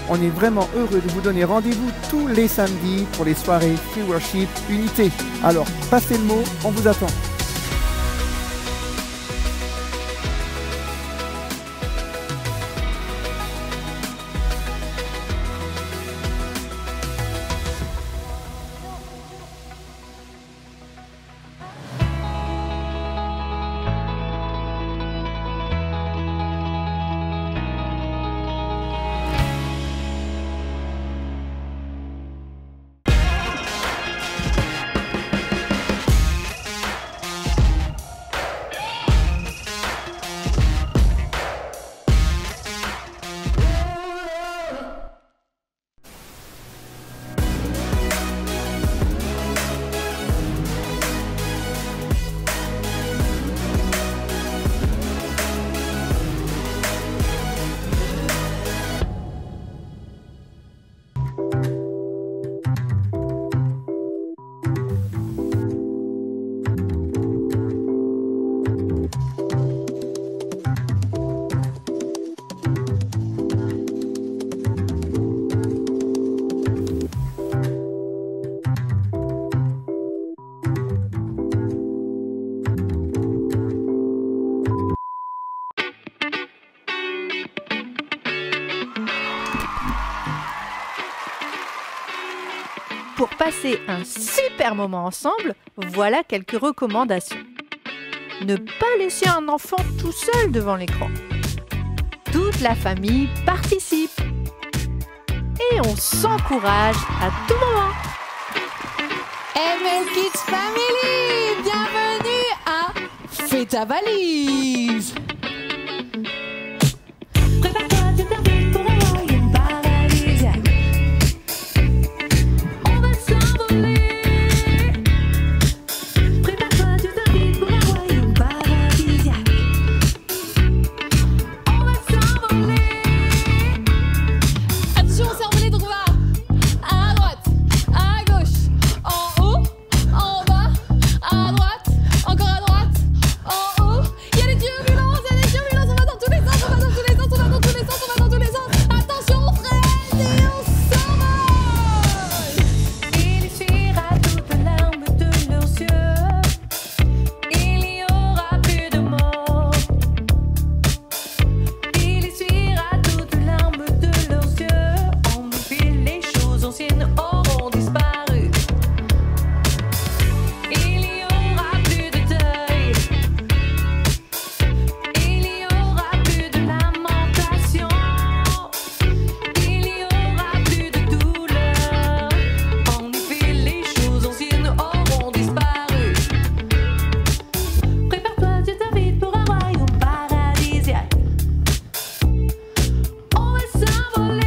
On est vraiment heureux de vous donner rendez-vous tous les samedis pour les soirées Free Worship Unité. Alors, passez le mot, on vous attend. Pour passer un super moment ensemble, voilà quelques recommandations. Ne pas laisser un enfant tout seul devant l'écran. Toute la famille participe. Et on s'encourage à tout moment. ML Kids Family, bienvenue à Fais ta valise. Prépare-toi, tu t'invites pour un royaume paradisiaque. On va s'envoler. Prépare-toi, tu t'invites pour un royaume paradisiaque. On va s'envoler. Attention, on s'est envolé, donc on va à droite, à gauche, en haut, en bas, à droite, encore à droite, en haut. Il y a des turbulences, on va dans tous les sens, on va dans tous les sens, on va dans tous les sens, on va dans tous les sens. Attention, on freine et on s'envole. Il essuiera toutes les larmes de leurs yeux. Il n'y aura plus de mots. Il essuiera toutes les larmes de leurs yeux. En effet, les choses anciennes auront disparu. Il n'y aura plus de deuil. Il n'y aura plus de lamentation. Il n'y aura plus de douleur. En effet, les choses anciennes auront disparu. Prépare-toi, tu t'invites pour un royaume paradisiaque. On va s'envoler.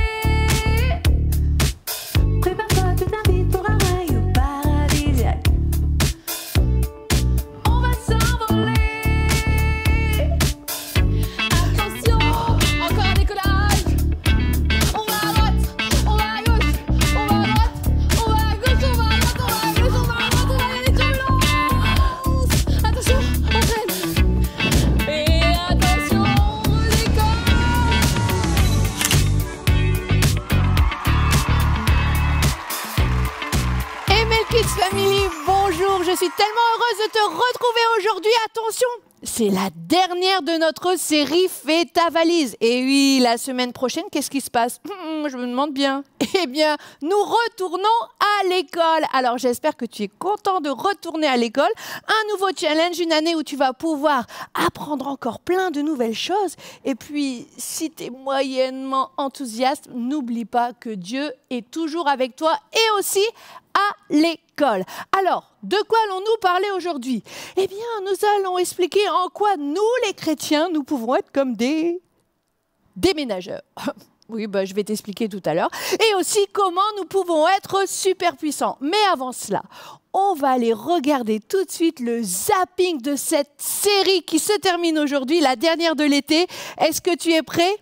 Prépare-toi, tu t'invites pour un royaume paradisiaque. On va s'envoler. Attention, encore un décollage. On va à droite, on va à gauche, on va à droite, on va à gauche, on va à droite, on va à gauche, on va à droite, on va y aller turbulences. Attention, on freine. Et attention, on décolle. ML Kids Family, bonjour, je suis tellement heureuse de te retrouver aujourd'hui. Attention, c'est la dernière de notre série Fais ta valise. Et oui, la semaine prochaine, qu'est-ce qui se passe? Je me demande bien. Eh bien, nous retournons à l'école. Alors, j'espère que tu es content de retourner à l'école. Un nouveau challenge, une année où tu vas pouvoir apprendre encore plein de nouvelles choses. Et puis, si tu es moyennement enthousiaste, n'oublie pas que Dieu est toujours avec toi et aussi à l'école. Alors, de quoi allons-nous parler aujourd'hui? Eh bien, nous allons expliquer en quoi nous, les chrétiens, nous pouvons être comme des déménageurs. Oui, je vais t'expliquer tout à l'heure. Et aussi comment nous pouvons être super puissants. Mais avant cela, on va aller regarder tout de suite le zapping de cette série qui se termine aujourd'hui, la dernière de l'été. Est-ce que tu es prêt?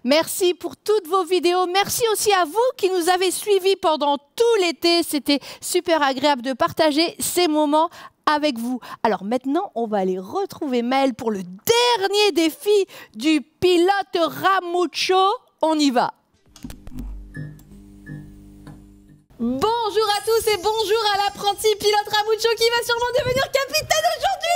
Merci pour toutes vos vidéos. Merci aussi à vous qui nous avez suivis pendant tout l'été. C'était super agréable de partager ces moments avec vous. Alors maintenant, on va aller retrouver Maëlle pour le dernier défi du pilote Ramucho. On y va. Bonjour à tous et bonjour à l'apprenti pilote Ramucho qui va sûrement devenir capitaine aujourd'hui.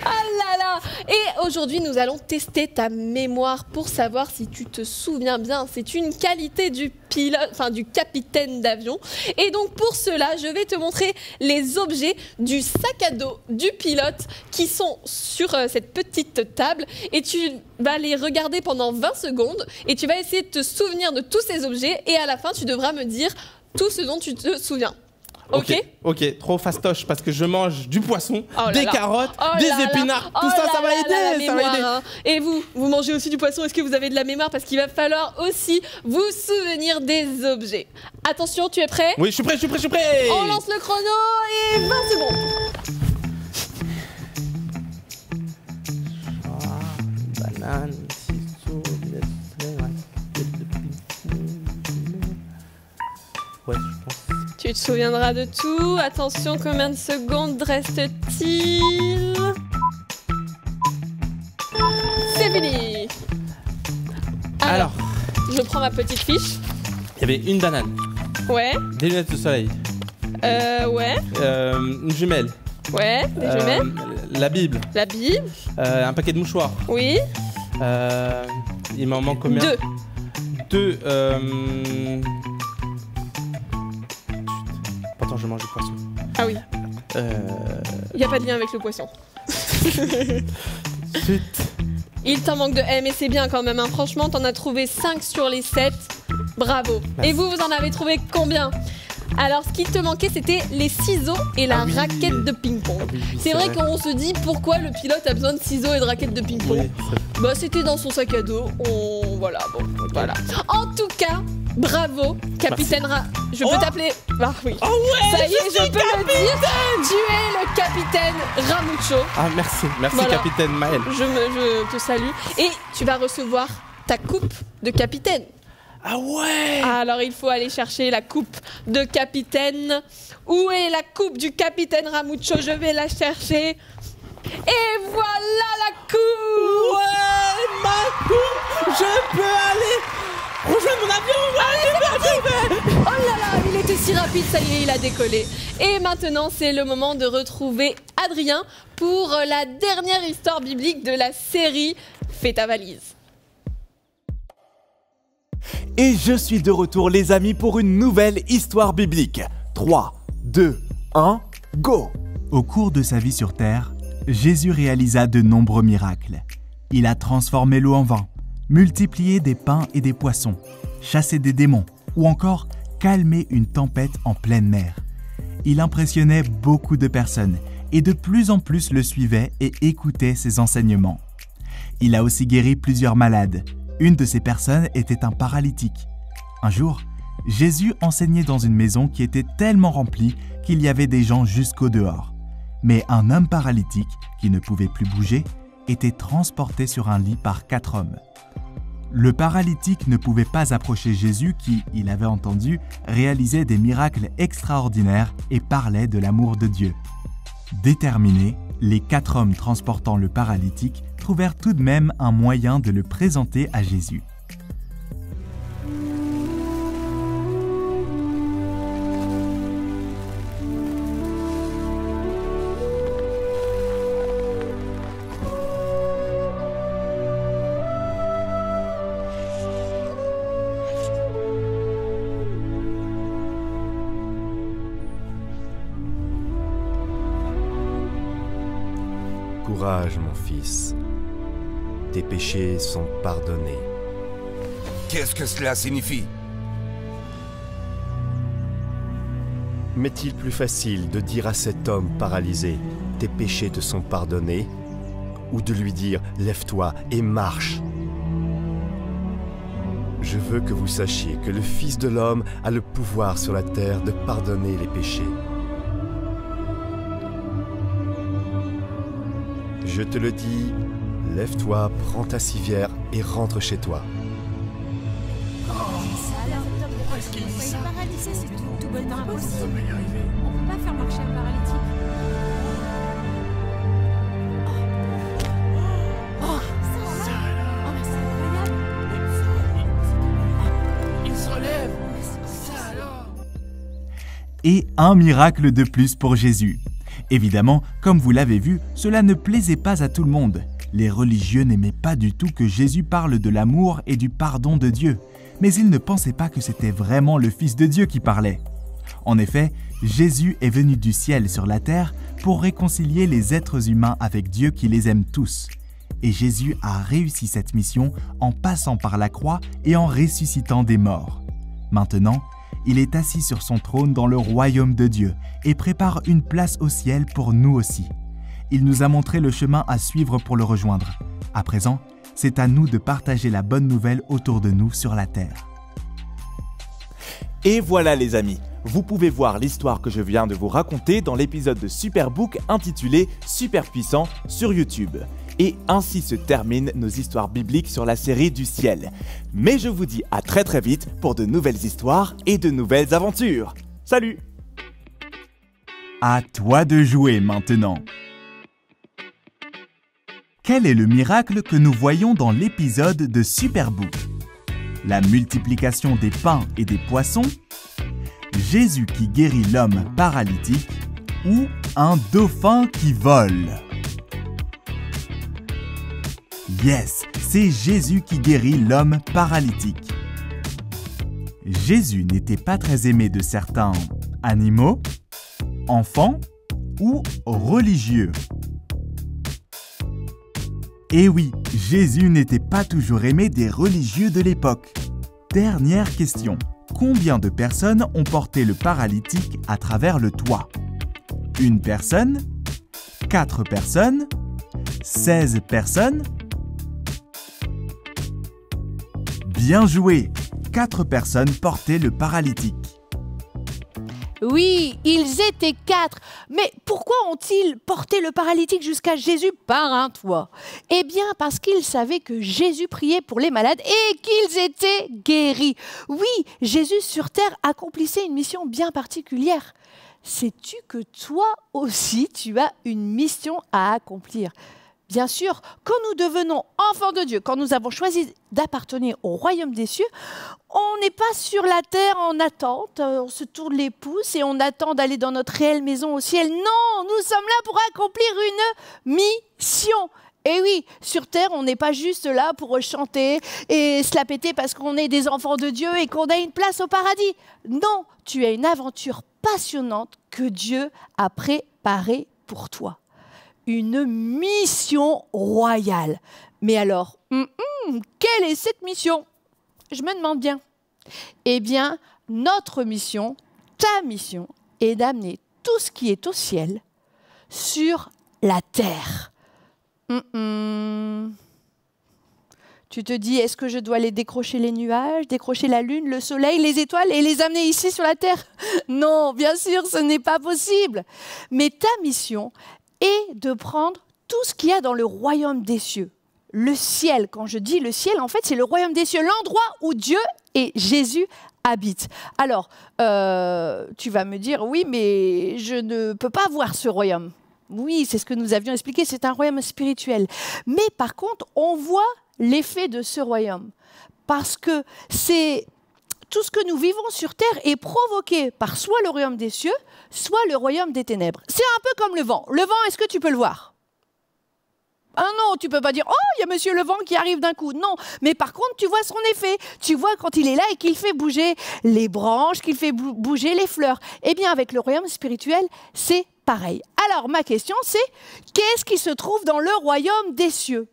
Ah là là. Et aujourd'hui, nous allons tester ta mémoire pour savoir si tu te souviens bien. C'est une qualité du pilote, enfin du capitaine d'avion. Et donc pour cela, je vais te montrer les objets du sac à dos du pilote qui sont sur cette petite table. Et tu vas les regarder pendant 20 secondes et tu vas essayer de te souvenir de tous ces objets. Et à la fin, tu devras me dire tout ce dont tu te souviens. Ok, trop fastoche parce que je mange du poisson, des carottes, oh des épinards, tout ça, ça va aider, ça va aider. Hein. Et vous mangez aussi du poisson, est-ce que vous avez de la mémoire? Parce qu'il va falloir aussi vous souvenir des objets. Attention, tu es prêt? Oui, je suis prêt. On lance le chrono et 20 secondes. Banane, ciseaux, ouais, je pense. Tu te souviendras de tout. Attention, combien de secondes reste-t-il? C'est fini. Alors, je prends ma petite fiche. Il y avait une banane, Ouais. des lunettes de soleil, Ouais. une jumelle, Ouais. Des jumelles. la Bible, La Bible. un paquet de mouchoirs. Oui. Il m'en manque combien? Deux. Attends, je mange du poisson. Ah oui. Il n'y a pas de lien avec le poisson. Zut. Il t'en manque 2. Mais c'est bien quand même. Hein. Franchement, t'en as trouvé 5 sur les 7. Bravo. Merci. Et vous en avez trouvé combien? Alors, ce qui te manquait, c'était les ciseaux et la raquette de ping-pong. C'est vrai qu'on se dit pourquoi le pilote a besoin de ciseaux et de raquettes de ping-pong. Oui, Bah, c'était dans son sac à dos. Voilà. En tout cas, bravo, capitaine Je peux t'appeler. Ah oui. Oh ouais, ça y est, je peux le dire. Tu es le capitaine Ramucho. Ah, merci Voilà. capitaine Maëlle. Je te salue. Et tu vas recevoir ta coupe de capitaine. Ah ouais. Alors il faut aller chercher la coupe de capitaine. Où est la coupe du capitaine Ramucho? Je vais la chercher. Et voilà la coupe. Ouais, ma coupe. Je peux aller rejoindre mon avion. Oh là là, il était si rapide, ça y est, il a décollé. Et maintenant, c'est le moment de retrouver Adrien pour la dernière histoire biblique de la série Fais ta valise. Et je suis de retour les amis pour une nouvelle histoire biblique. 3, 2, 1, go! Au cours de sa vie sur terre, Jésus réalisa de nombreux miracles. Il a transformé l'eau en vin, multiplié des pains et des poissons, chassé des démons ou encore calmé une tempête en pleine mer. Il impressionnait beaucoup de personnes et de plus en plus le suivaient et écoutaient ses enseignements. Il a aussi guéri plusieurs malades. Une de ces personnes était un paralytique. Un jour, Jésus enseignait dans une maison qui était tellement remplie qu'il y avait des gens jusqu'au dehors. Mais un homme paralytique, qui ne pouvait plus bouger, était transporté sur un lit par 4 hommes. Le paralytique ne pouvait pas approcher Jésus qui, il avait entendu, réalisait des miracles extraordinaires et parlait de l'amour de Dieu. Déterminés, les 4 hommes transportant le paralytique trouvèrent tout de même un moyen de le présenter à Jésus. Courage, mon fils. Tes péchés sont pardonnés. Qu'est-ce que cela signifie? M'est-il plus facile de dire à cet homme paralysé « Tes péchés te sont pardonnés » ou de lui dire « Lève-toi et marche » ? Je veux que vous sachiez que le Fils de l'homme a le pouvoir sur la terre de pardonner les péchés. Je te le dis, Lève-toi, prends ta civière et rentre chez toi. Paralysé, c'est tout bonnement impossible. On peut pas faire marcher un paralytique. Et un miracle de plus pour Jésus. Évidemment, comme vous l'avez vu, cela ne plaisait pas à tout le monde. Les religieux n'aimaient pas du tout que Jésus parle de l'amour et du pardon de Dieu, mais ils ne pensaient pas que c'était vraiment le Fils de Dieu qui parlait. En effet, Jésus est venu du ciel sur la terre pour réconcilier les êtres humains avec Dieu qui les aime tous. Et Jésus a réussi cette mission en passant par la croix et en ressuscitant des morts. Maintenant, il est assis sur son trône dans le royaume de Dieu et prépare une place au ciel pour nous aussi. Il nous a montré le chemin à suivre pour le rejoindre. À présent, c'est à nous de partager la bonne nouvelle autour de nous sur la terre. Et voilà les amis, vous pouvez voir l'histoire que je viens de vous raconter dans l'épisode de Superbook intitulé Super puissant sur YouTube. Et ainsi se terminent nos histoires bibliques sur la série du ciel. Mais je vous dis à très vite pour de nouvelles histoires et de nouvelles aventures. Salut! À toi de jouer maintenant. Quel est le miracle que nous voyons dans l'épisode de Superbook? La multiplication des pains et des poissons? Jésus qui guérit l'homme paralytique? Ou un dauphin qui vole? Yes, c'est Jésus qui guérit l'homme paralytique. Jésus n'était pas très aimé de certains animaux, enfants ou religieux. Et oui, Jésus n'était pas toujours aimé des religieux de l'époque. Dernière question, combien de personnes ont porté le paralytique à travers le toit? Une personne? 4 personnes? 16 personnes? Bien joué! 4 personnes portaient le paralytique. Oui, ils étaient 4. Mais pourquoi ont-ils porté le paralytique jusqu'à Jésus par un toit? Eh bien, parce qu'ils savaient que Jésus priait pour les malades et qu'ils étaient guéris. Oui, Jésus sur terre accomplissait une mission bien particulière. Sais-tu que toi aussi, tu as une mission à accomplir? Bien sûr, quand nous devenons enfants de Dieu, quand nous avons choisi d'appartenir au royaume des cieux, on n'est pas sur la terre en attente, on se tourne les pouces et on attend d'aller dans notre réelle maison au ciel. Non, nous sommes là pour accomplir une mission. Et oui, sur terre, on n'est pas juste là pour chanter et se la péter parce qu'on est des enfants de Dieu et qu'on a une place au paradis. Non, tu as une aventure passionnante que Dieu a préparée pour toi. Une mission royale. Mais alors, quelle est cette mission? Je me demande bien. Eh bien, notre mission, ta mission, est d'amener tout ce qui est au ciel sur la terre. Tu te dis, est-ce que je dois aller décrocher les nuages, décrocher la lune, le soleil, les étoiles et les amener ici sur la terre? Non, bien sûr, ce n'est pas possible. Mais ta mission est de prendre tout ce qu'il y a dans le royaume des cieux. Le ciel, quand je dis le ciel, en fait, c'est le royaume des cieux, l'endroit où Dieu et Jésus habitent. Alors, tu vas me dire, oui, mais je ne peux pas voir ce royaume. Oui, c'est ce que nous avions expliqué, c'est un royaume spirituel. Mais par contre, on voit l'effet de ce royaume. Parce que c'est tout ce que nous vivons sur terre est provoqué par soit le royaume des cieux, soit le royaume des ténèbres. C'est un peu comme le vent. Le vent, est-ce que tu peux le voir? Ah non, tu peux pas dire « Oh, il y a monsieur le vent qui arrive d'un coup ». Non, mais par contre, tu vois son effet. Tu vois quand il est là et qu'il fait bouger les branches, qu'il fait bouger les fleurs. Eh bien, avec le royaume spirituel, c'est pareil. Alors, ma question, c'est qu'est-ce qui se trouve dans le royaume des cieux?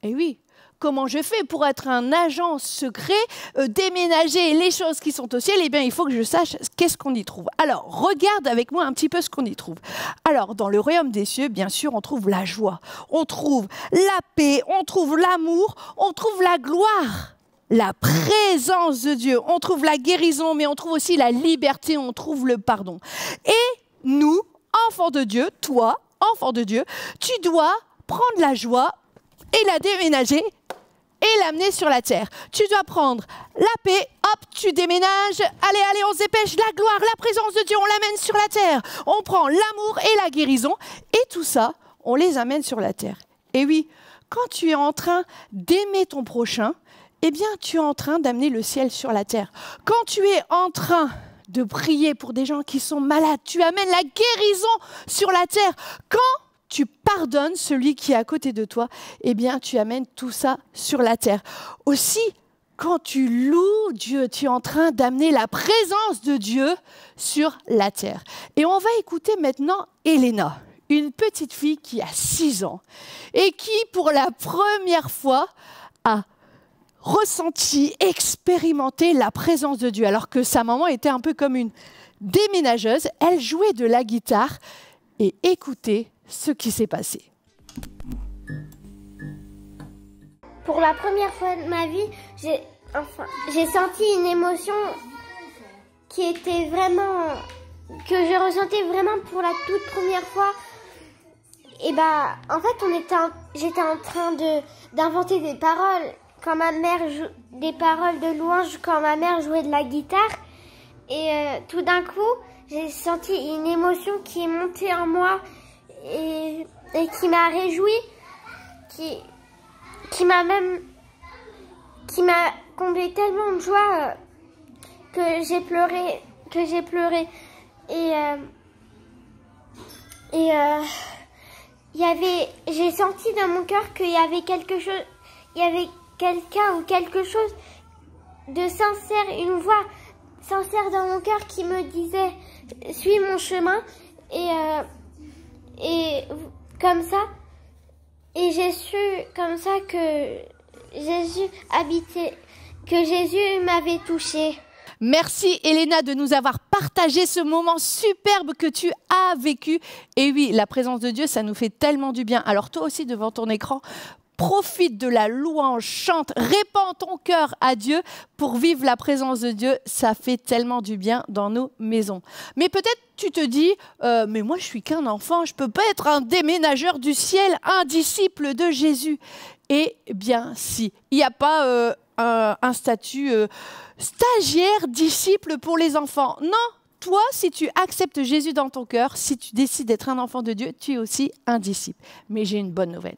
Eh oui, comment je fais pour être un agent secret, déménager les choses qui sont au ciel? Eh bien, il faut que je sache qu'est-ce qu'on y trouve. Alors, regarde avec moi un petit peu ce qu'on y trouve. Alors, dans le royaume des cieux, bien sûr, on trouve la joie, on trouve la paix, on trouve l'amour, on trouve la gloire, la présence de Dieu, on trouve la guérison, mais on trouve aussi la liberté, on trouve le pardon. Et nous, enfants de Dieu, toi, enfant de Dieu, tu dois prendre la joie et la déménager et l'amener sur la terre. Tu dois prendre la paix, hop, tu déménages, allez, allez, on se dépêche, la gloire, la présence de Dieu, on l'amène sur la terre. On prend l'amour et la guérison, et tout ça, on les amène sur la terre. Et oui, quand tu es en train d'aimer ton prochain, eh bien, tu es en train d'amener le ciel sur la terre. Quand tu es en train de prier pour des gens qui sont malades, tu amènes la guérison sur la terre. Quand tu pardonnes celui qui est à côté de toi, eh bien, tu amènes tout ça sur la terre. Aussi, quand tu loues Dieu, tu es en train d'amener la présence de Dieu sur la terre. Et on va écouter maintenant Elena, une petite fille qui a 6 ans et qui, pour la première fois, a ressenti, expérimenté la présence de Dieu, alors que sa maman était un peu comme une déménageuse. Elle jouait de la guitare et écoutez ce qui s'est passé. Pour la première fois de ma vie, j'ai senti une émotion qui était vraiment, que je ressentais vraiment pour la toute première fois. Et bah, en fait, j'étais en train d'inventer des paroles quand ma mère des paroles de louange quand ma mère jouait de la guitare. Et tout d'un coup, j'ai senti une émotion qui est montée en moi et qui m'a réjouie, qui m'a comblé tellement de joie que j'ai pleuré. J'ai senti dans mon cœur qu'il y avait quelque chose, il y avait quelqu'un ou quelque chose de sincère, une voix sincère dans mon cœur qui me disait « Suis mon chemin » et comme ça, et j'ai su comme ça que Jésus habitait, que Jésus m'avait touchée. Merci Elena de nous avoir partagé ce moment superbe que tu as vécu. Et oui, la présence de Dieu, ça nous fait tellement du bien. Alors toi aussi, devant ton écran, profite de la louange, chante, répands ton cœur à Dieu pour vivre la présence de Dieu. Ça fait tellement du bien dans nos maisons. Mais peut-être tu te dis, mais moi je suis qu'un enfant, je peux pas être un déménageur du ciel, un disciple de Jésus. Eh bien si, il n'y a pas un statut stagiaire, disciple pour les enfants. Non, toi, si tu acceptes Jésus dans ton cœur, si tu décides d'être un enfant de Dieu, tu es aussi un disciple. Mais j'ai une bonne nouvelle.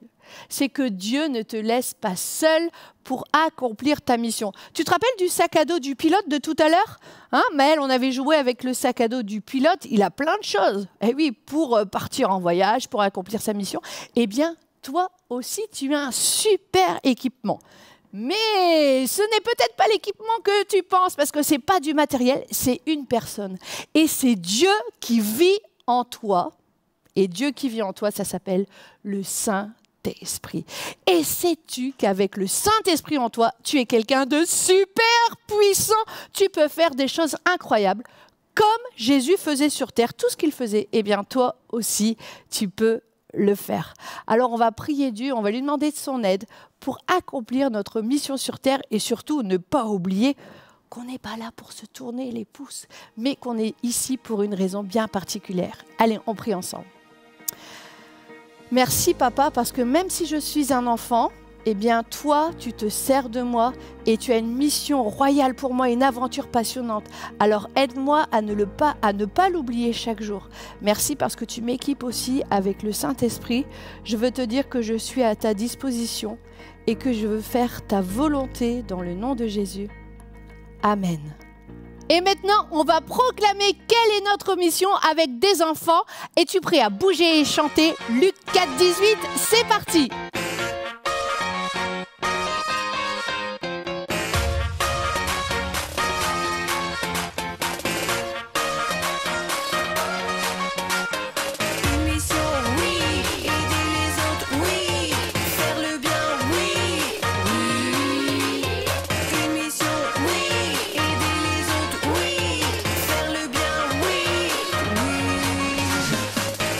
C'est que Dieu ne te laisse pas seul pour accomplir ta mission. Tu te rappelles du sac à dos du pilote de tout à l'heure, hein, Maëlle, on avait joué avec le sac à dos du pilote. Il a plein de choses. Eh oui, pour partir en voyage, pour accomplir sa mission. Eh bien, toi aussi, tu as un super équipement. Mais ce n'est peut-être pas l'équipement que tu penses, parce que ce n'est pas du matériel, c'est une personne. Et c'est Dieu qui vit en toi. Et Dieu qui vit en toi, ça s'appelle le Saint-Esprit. Et sais-tu qu'avec le Saint-Esprit en toi, tu es quelqu'un de super puissant. Tu peux faire des choses incroyables, comme Jésus faisait sur terre. Tout ce qu'il faisait, eh bien toi aussi, tu peux le faire. Alors on va prier Dieu, on va lui demander de son aide pour accomplir notre mission sur terre et surtout ne pas oublier qu'on n'est pas là pour se tourner les pouces, mais qu'on est ici pour une raison bien particulière. Allez, on prie ensemble. Merci papa, parce que même si je suis un enfant, eh bien toi, tu te sers de moi et tu as une mission royale pour moi, une aventure passionnante. Alors aide-moi à ne pas l'oublier chaque jour. Merci parce que tu m'équipes aussi avec le Saint-Esprit. Je veux te dire que je suis à ta disposition et que je veux faire ta volonté dans le nom de Jésus. Amen. Et maintenant, on va proclamer quelle est notre mission avec des enfants. Es-tu prêt à bouger et chanter? Luc 4, 18, c'est parti!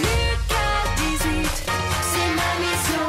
Luc 4, 18, c'est ma mission.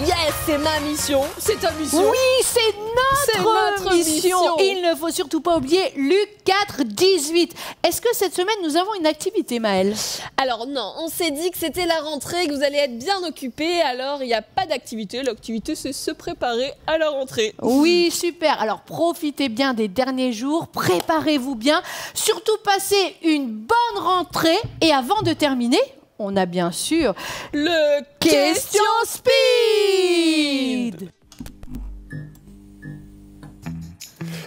Yes, c'est ma mission. C'est ta mission. Oui, c'est notre mission. Il ne faut surtout pas oublier Luc 4, 18. Est-ce que cette semaine, nous avons une activité, Maëlle? Alors non, on s'est dit que c'était la rentrée, que vous allez être bien occupés, alors il n'y a pas d'activité. L'activité, c'est se préparer à la rentrée. Oui, super. Alors profitez bien des derniers jours, préparez-vous bien. Surtout passez une bonne rentrée. Et avant de terminer, on a bien sûr le Question Speed.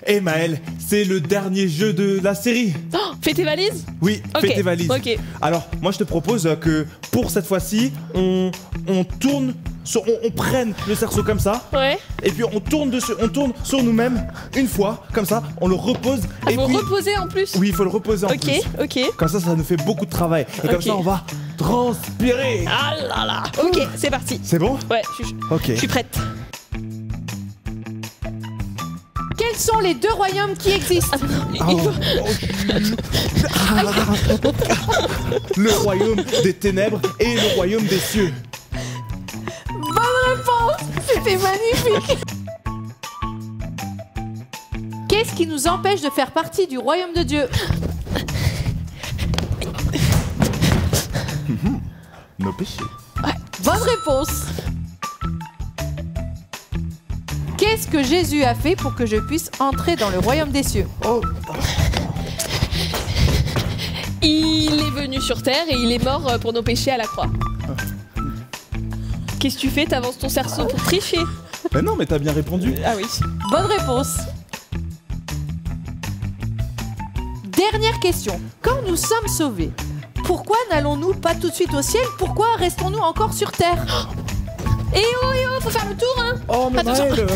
Et Maëlle, c'est le dernier jeu de la série. Oh, fais tes valises? Oui, Ok, fais tes valises. ok. Alors, moi je te propose que pour cette fois-ci, on tourne, on prenne le cerceau comme ça. Ouais. Et puis on tourne sur nous-mêmes une fois, comme ça, on le repose. Ah, et faut puis... reposer en plus? Oui, il faut le reposer en plus. Ok. Comme ça nous fait beaucoup de travail. Et comme Ok. ça, on va transpirer. Ah là là. Ok, c'est parti. C'est bon? Ouais, Ok. je suis prête. Quels sont les deux royaumes qui existent? Le royaume des ténèbres et le royaume des cieux. Bonne réponse. C'était magnifique. Qu'est-ce qui nous empêche de faire partie du royaume de Dieu? Nos péchés. Bonne réponse. Qu'est-ce que Jésus a fait pour que je puisse entrer dans le royaume des cieux? Il est venu sur terre et il est mort pour nos péchés à la croix. Qu'est-ce que tu fais? T'avances ton cerceau pour tricher? Mais non, mais t'as bien répondu. Ah oui. Bonne réponse. Dernière question. Quand nous sommes sauvés, pourquoi n'allons-nous pas tout de suite au ciel? Pourquoi restons-nous encore sur terre? Eh oh, faut faire le tour, hein. Oh, mais Attention. Maëlle.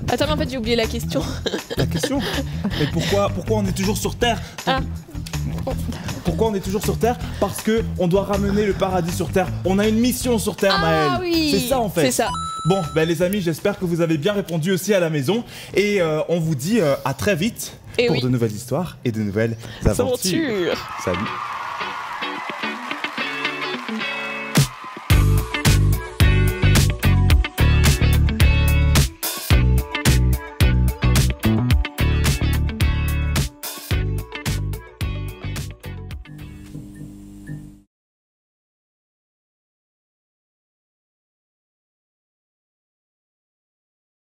Attends, mais en fait, j'ai oublié la question. La question? Mais pourquoi on est toujours sur Terre? Ah. Pourquoi on est toujours sur Terre? Parce que on doit ramener le paradis sur Terre. On a une mission sur Terre, Maëlle. Ah oui. C'est ça en fait. C'est ça. Bon, ben les amis, j'espère que vous avez bien répondu aussi à la maison. Et on vous dit à très vite Et pour oui. de nouvelles histoires et de nouvelles aventures. Aventure. Salut.